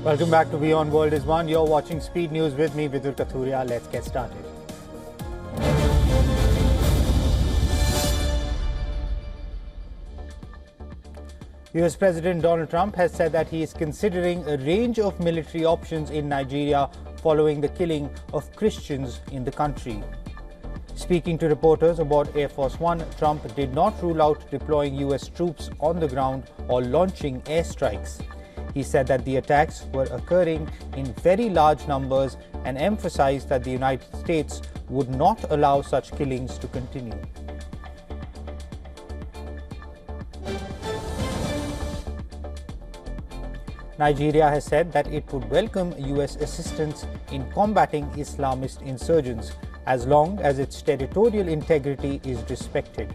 Welcome back to WION World is One. You're watching Speed News with me, Vidur Kathuria. Let's get started. US President Donald Trump has said that he is considering a range of military options in Nigeria following the killing of Christians in the country. Speaking to reporters aboard Air Force One, Trump did not rule out deploying US troops on the ground or launching airstrikes. He said that the attacks were occurring in very large numbers and emphasized that the United States would not allow such killings to continue. Nigeria has said that it would welcome US assistance in combating Islamist insurgents as long as its territorial integrity is respected.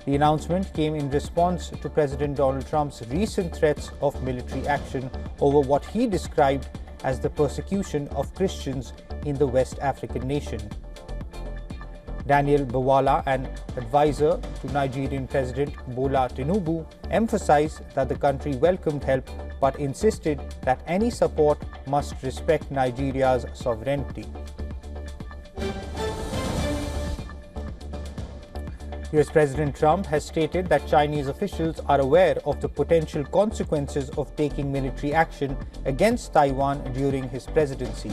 The announcement came in response to President Donald Trump's recent threats of military action over what he described as the persecution of Christians in the West African nation. Daniel Bwala, an advisor to Nigerian President Bola Tinubu, emphasized that the country welcomed help but insisted that any support must respect Nigeria's sovereignty. US President Trump has stated that Chinese officials are aware of the potential consequences of taking military action against Taiwan during his presidency.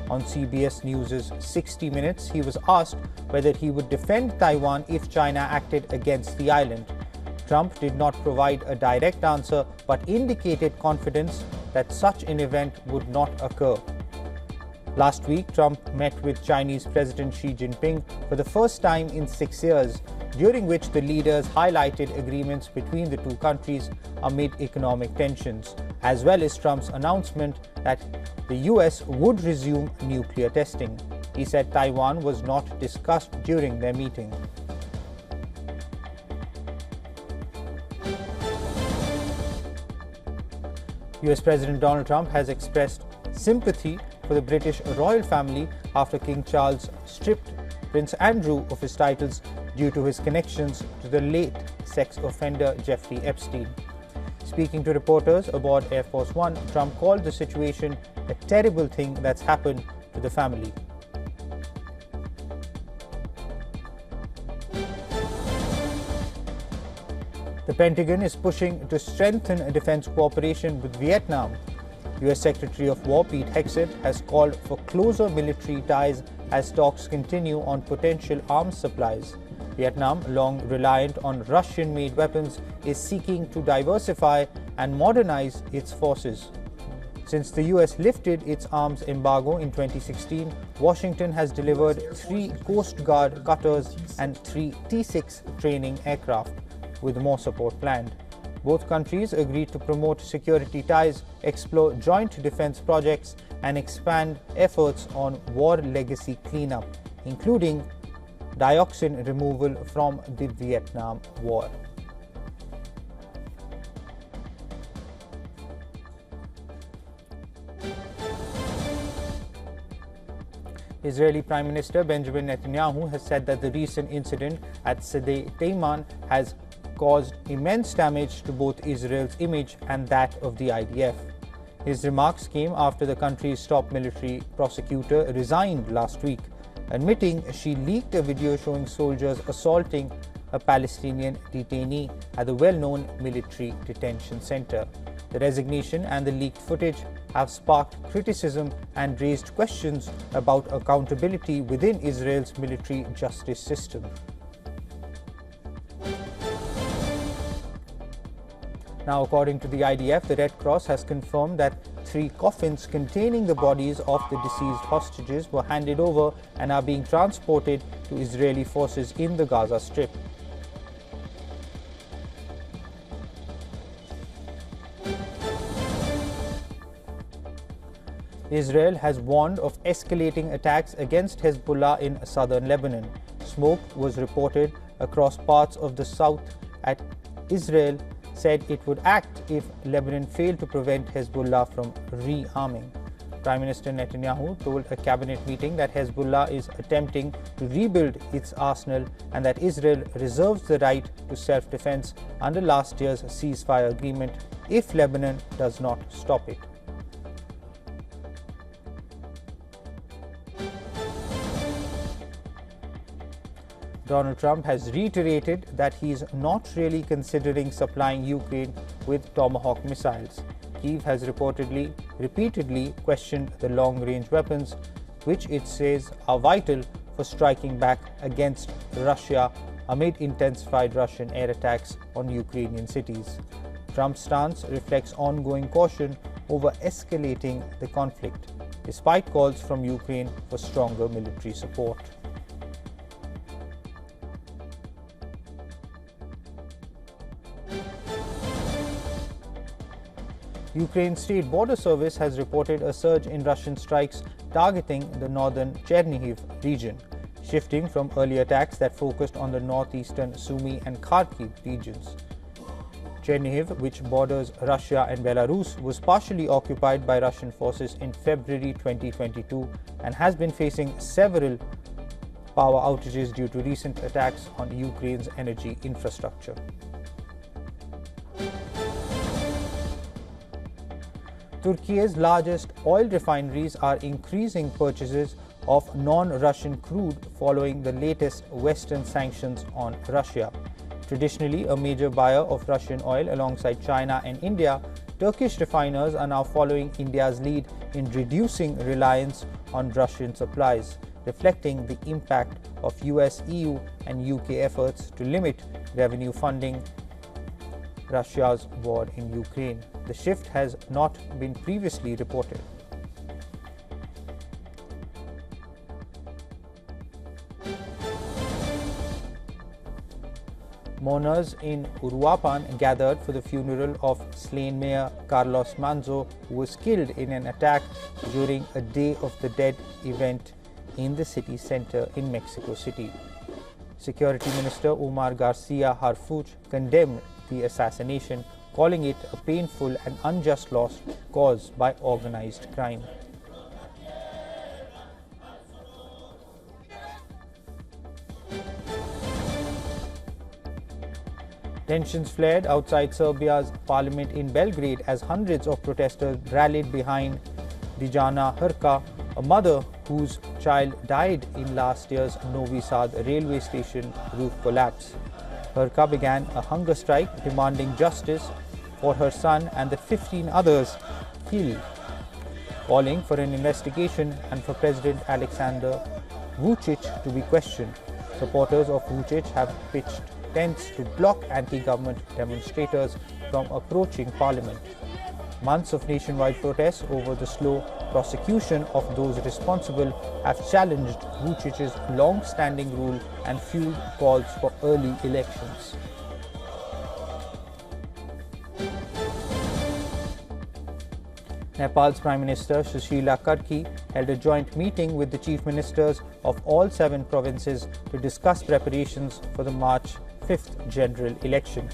On CBS News' 60 Minutes, he was asked whether he would defend Taiwan if China acted against the island. Trump did not provide a direct answer but indicated confidence that such an event would not occur. Last week, Trump met with Chinese President Xi Jinping for the first time in 6 years, during which the leaders highlighted agreements between the two countries amid economic tensions, as well as Trump's announcement that the US would resume nuclear testing. He said Taiwan was not discussed during their meeting. US President Donald Trump has expressed sympathy for the British royal family after King Charles stripped Prince Andrew of his titles due to his connections to the late sex offender Jeffrey Epstein. Speaking to reporters aboard Air Force One, Trump called the situation a terrible thing that's happened to the family. The Pentagon is pushing to strengthen defense cooperation with Vietnam. US Secretary of War Pete Hegseth has called for closer military ties as talks continue on potential arms supplies. Vietnam, long reliant on Russian-made weapons, is seeking to diversify and modernize its forces. Since the US lifted its arms embargo in 2016, Washington has delivered 3 Coast Guard cutters and 3 T-6 training aircraft, with more support planned. Both countries agreed to promote security ties, explore joint defense projects, and expand efforts on war legacy cleanup, including dioxin removal from the Vietnam War. Israeli Prime Minister Benjamin Netanyahu has said that the recent incident at Sde Taiman has caused immense damage to both Israel's image and that of the IDF. His remarks came after the country's top military prosecutor resigned last week, admitting she leaked a video showing soldiers assaulting a Palestinian detainee at the well-known military detention center. The resignation and the leaked footage have sparked criticism and raised questions about accountability within Israel's military justice system. Now, according to the IDF, the Red Cross has confirmed that 3 coffins containing the bodies of the deceased hostages were handed over and are being transported to Israeli forces in the Gaza Strip. Israel has warned of escalating attacks against Hezbollah in southern Lebanon. Smoke was reported across parts of the south as Israel said it would act if Lebanon failed to prevent Hezbollah from rearming. Prime Minister Netanyahu told a cabinet meeting that Hezbollah is attempting to rebuild its arsenal and that Israel reserves the right to self-defense under last year's ceasefire agreement if Lebanon does not stop it. Donald Trump has reiterated that he is not really considering supplying Ukraine with Tomahawk missiles. Kyiv has repeatedly questioned the long-range weapons, which it says are vital for striking back against Russia amid intensified Russian air attacks on Ukrainian cities. Trump's stance reflects ongoing caution over escalating the conflict, despite calls from Ukraine for stronger military support. Ukraine's State Border Service has reported a surge in Russian strikes targeting the northern Chernihiv region, shifting from earlier attacks that focused on the northeastern Sumy and Kharkiv regions. Chernihiv, which borders Russia and Belarus, was partially occupied by Russian forces in February 2022 and has been facing several power outages due to recent attacks on Ukraine's energy infrastructure. Turkey's largest oil refineries are increasing purchases of non-Russian crude following the latest Western sanctions on Russia. Traditionally a major buyer of Russian oil alongside China and India, Turkish refiners are now following India's lead in reducing reliance on Russian supplies, reflecting the impact of US, EU and UK efforts to limit revenue funding Russia's war in Ukraine. The shift has not been previously reported. Mourners in Uruapan gathered for the funeral of slain Mayor Carlos Manzo, who was killed in an attack during a Day of the Dead event in the city center in Mexico City. Security Minister Omar Garcia Harfuch condemned the assassination, calling it a painful and unjust loss caused by organized crime. Tensions flared outside Serbia's parliament in Belgrade as hundreds of protesters rallied behind Dijana Hrka, a mother whose child died in last year's Novi Sad railway station roof collapse. Hrka began a hunger strike demanding justice for her son and the 15 others killed, calling for an investigation and for President Alexander Vučić to be questioned. Supporters of Vučić have pitched tents to block anti-government demonstrators from approaching parliament. Months of nationwide protests over the slow prosecution of those responsible have challenged Vučić's long-standing rule and fueled calls for early elections. Nepal's Prime Minister Sushila Karki held a joint meeting with the chief ministers of all 7 provinces to discuss preparations for the March 5th general election.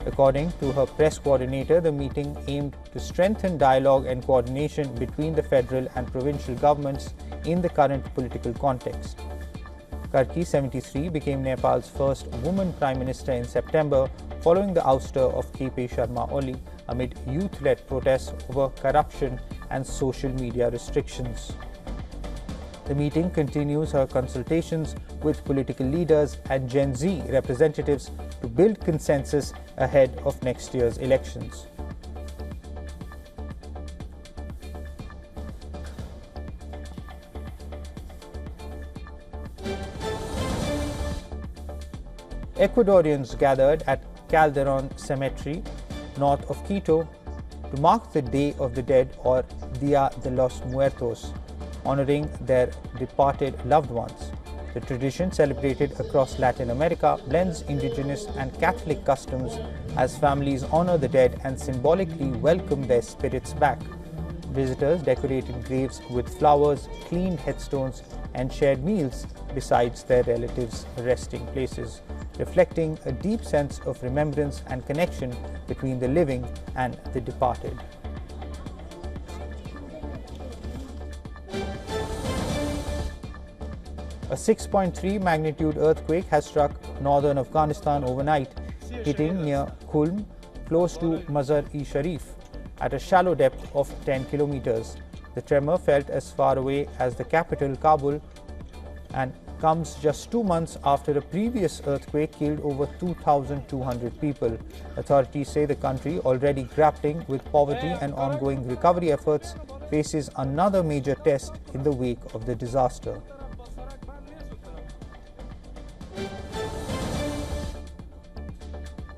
According to her press coordinator, the meeting aimed to strengthen dialogue and coordination between the federal and provincial governments in the current political context. Karki, 73, became Nepal's first woman prime minister in September following the ouster of KP Sharma Oli amid youth-led protests over corruption and social media restrictions. The meeting continues her consultations with political leaders and Gen Z representatives to build consensus ahead of next year's elections. Ecuadorians gathered at Calderon Cemetery, north of Quito, to mark the Day of the Dead, or Dia de los Muertos, honoring their departed loved ones. The tradition, celebrated across Latin America, blends indigenous and Catholic customs as families honor the dead and symbolically welcome their spirits back. Visitors decorated graves with flowers, cleaned headstones, and shared meals besides their relatives' resting places, reflecting a deep sense of remembrance and connection between the living and the departed. A 6.3 magnitude earthquake has struck northern Afghanistan overnight, hitting near Kulm, close to Mazar-e-Sharif, at a shallow depth of 10 kilometers. The tremor felt as far away as the capital Kabul and comes just 2 months after a previous earthquake killed over 2,200 people. Authorities say the country, already grappling with poverty and ongoing recovery efforts, faces another major test in the wake of the disaster.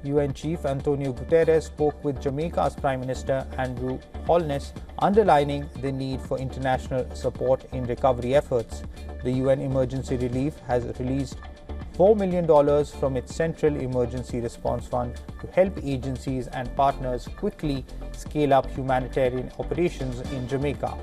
UN Chief Antonio Guterres spoke with Jamaica's Prime Minister Andrew-Epstein, underlining the need for international support in recovery efforts. The UN Emergency Relief has released $4 million from its Central Emergency Response Fund to help agencies and partners quickly scale up humanitarian operations in Jamaica.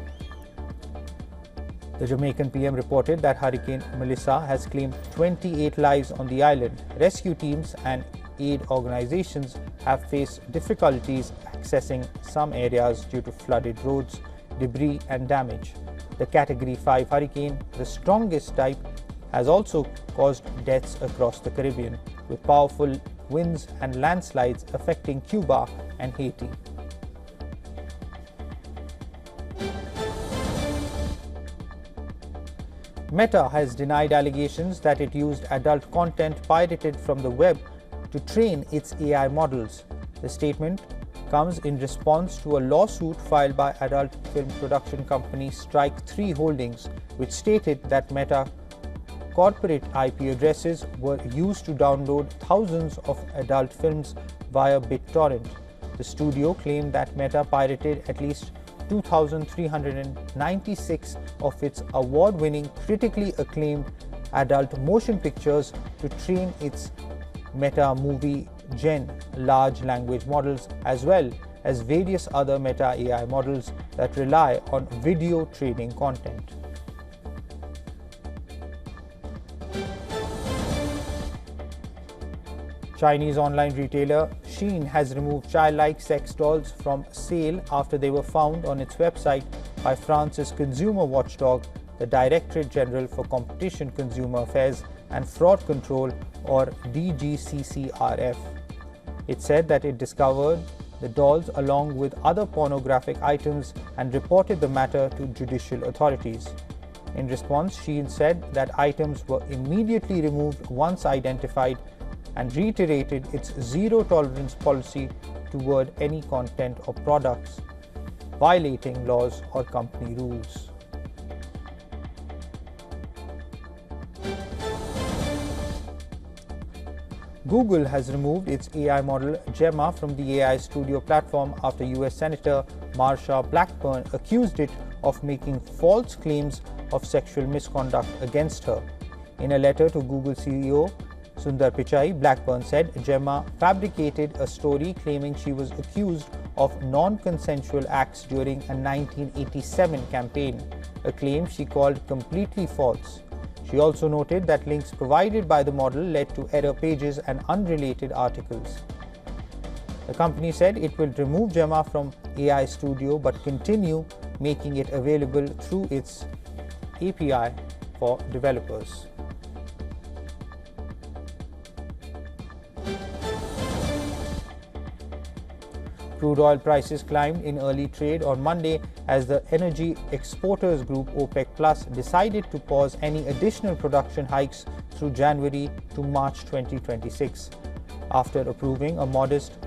The Jamaican PM reported that Hurricane Melissa has claimed 28 lives on the island. Rescue teams and aid organizations have faced difficulties accessing some areas due to flooded roads, debris and damage. The Category 5 hurricane, the strongest type, has also caused deaths across the Caribbean, with powerful winds and landslides affecting Cuba and Haiti. Meta has denied allegations that it used adult content pirated from the web to train its AI models. The statement comes in response to a lawsuit filed by adult film production company Strike 3 Holdings, which stated that Meta corporate IP addresses were used to download thousands of adult films via BitTorrent. The studio claimed that Meta pirated at least 2,396 of its award-winning, critically acclaimed adult motion pictures to train its Meta Movie Gen large language models, as well as various other Meta AI models that rely on video training content. Chinese online retailer Shein has removed childlike sex dolls from sale after they were found on its website by France's consumer watchdog, the Directorate General for Competition, Consumer Affairs and Fraud Control, or DGCCRF. It said that it discovered the dolls along with other pornographic items and reported the matter to judicial authorities. In response, Shein said that items were immediately removed once identified and reiterated its zero-tolerance policy toward any content or products violating laws or company rules. Google has removed its AI model Gemma from the AI Studio platform after US Senator Marsha Blackburn accused it of making false claims of sexual misconduct against her. In a letter to Google CEO Sundar Pichai, Blackburn said Gemma fabricated a story claiming she was accused of non-consensual acts during a 1987 campaign, a claim she called completely false. She also noted that links provided by the model led to error pages and unrelated articles. The company said it will remove Gemma from AI Studio but continue making it available through its API for developers. Crude oil prices climbed in early trade on Monday as the energy exporters group OPEC Plus decided to pause any additional production hikes through January to March 2026. After approving a modest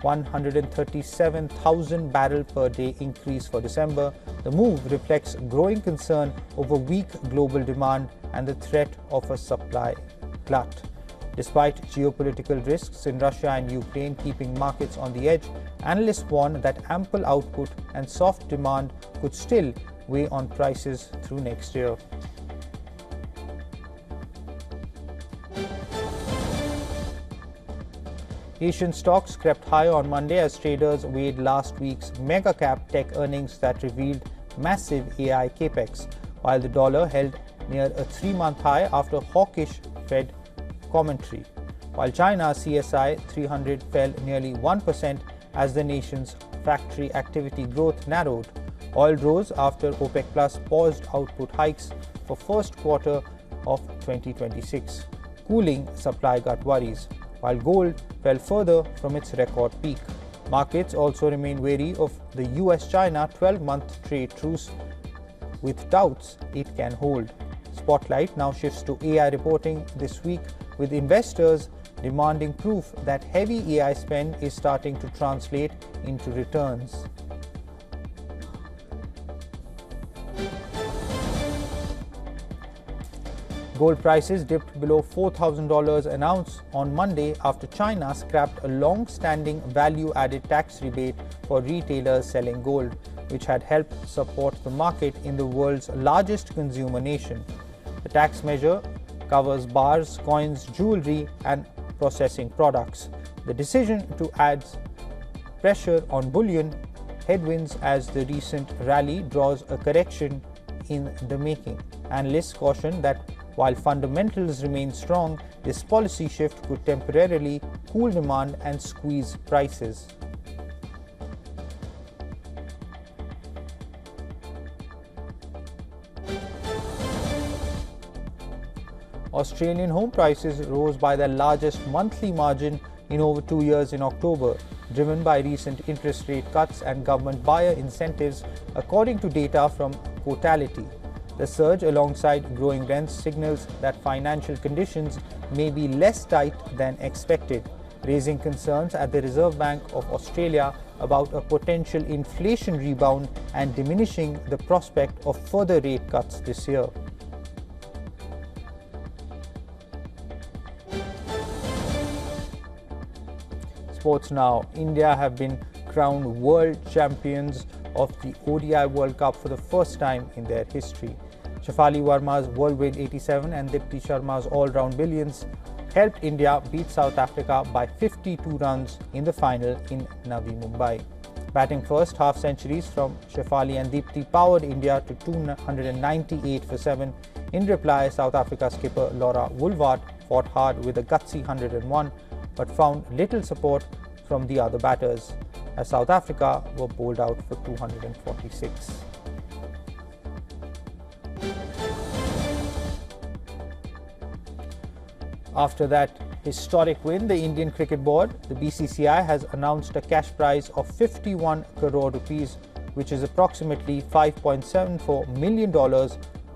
137,000 barrel per day increase for December, the move reflects growing concern over weak global demand and the threat of a supply glut. Despite geopolitical risks in Russia and Ukraine keeping markets on the edge, analysts warn that ample output and soft demand could still weigh on prices through next year. Asian stocks crept higher on Monday as traders weighed last week's mega-cap tech earnings that revealed massive AI capex, while the dollar held near a 3-month high after hawkish Fed commentary, while China's CSI 300 fell nearly 1% as the nation's factory activity growth narrowed. Oil rose after OPEC Plus paused output hikes for first quarter of 2026, cooling supply gut worries, while gold fell further from its record peak. Markets also remain wary of the US-China 12-month trade truce, with doubts it can hold. Spotlight now shifts to AI reporting this week, with investors demanding proof that heavy AI spend is starting to translate into returns. Gold prices dipped below $4,000 an ounce on Monday after China scrapped a long-standing value-added tax rebate for retailers selling gold, which had helped support the market in the world's largest consumer nation. The tax measure covers bars, coins, jewelry, and processing products. The decision to add pressure on bullion headwinds as the recent rally draws a correction in the making. Analysts caution that while fundamentals remain strong, this policy shift could temporarily cool demand and squeeze prices. Australian home prices rose by their largest monthly margin in over 2 years in October, driven by recent interest rate cuts and government buyer incentives, according to data from Cotality. The surge, alongside growing rents, signals that financial conditions may be less tight than expected, raising concerns at the Reserve Bank of Australia about a potential inflation rebound and diminishing the prospect of further rate cuts this year. Sports now. India have been crowned world champions of the ODI World Cup for the first time in their history. Shafali Verma's whirlwind 87 and Dipti Sharma's all-round billions helped India beat South Africa by 52 runs in the final in Navi Mumbai. Batting first, half centuries from Shafali and Dipti powered India to 298 for 7. In reply, South Africa skipper Laura Woolward fought hard with a gutsy 101, but found little support from the other batters, as South Africa were bowled out for 246. After that historic win, the Indian Cricket Board, the BCCI, has announced a cash prize of 51 crore rupees, which is approximately $5.74 million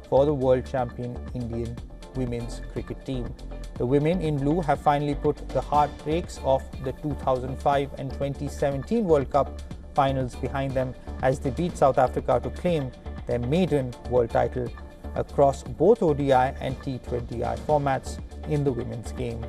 for the world champion Indian women's cricket team. The women in blue have finally put the heartbreaks of the 2005 and 2017 World Cup finals behind them as they beat South Africa to claim their maiden world title across both ODI and T20I formats in the women's game.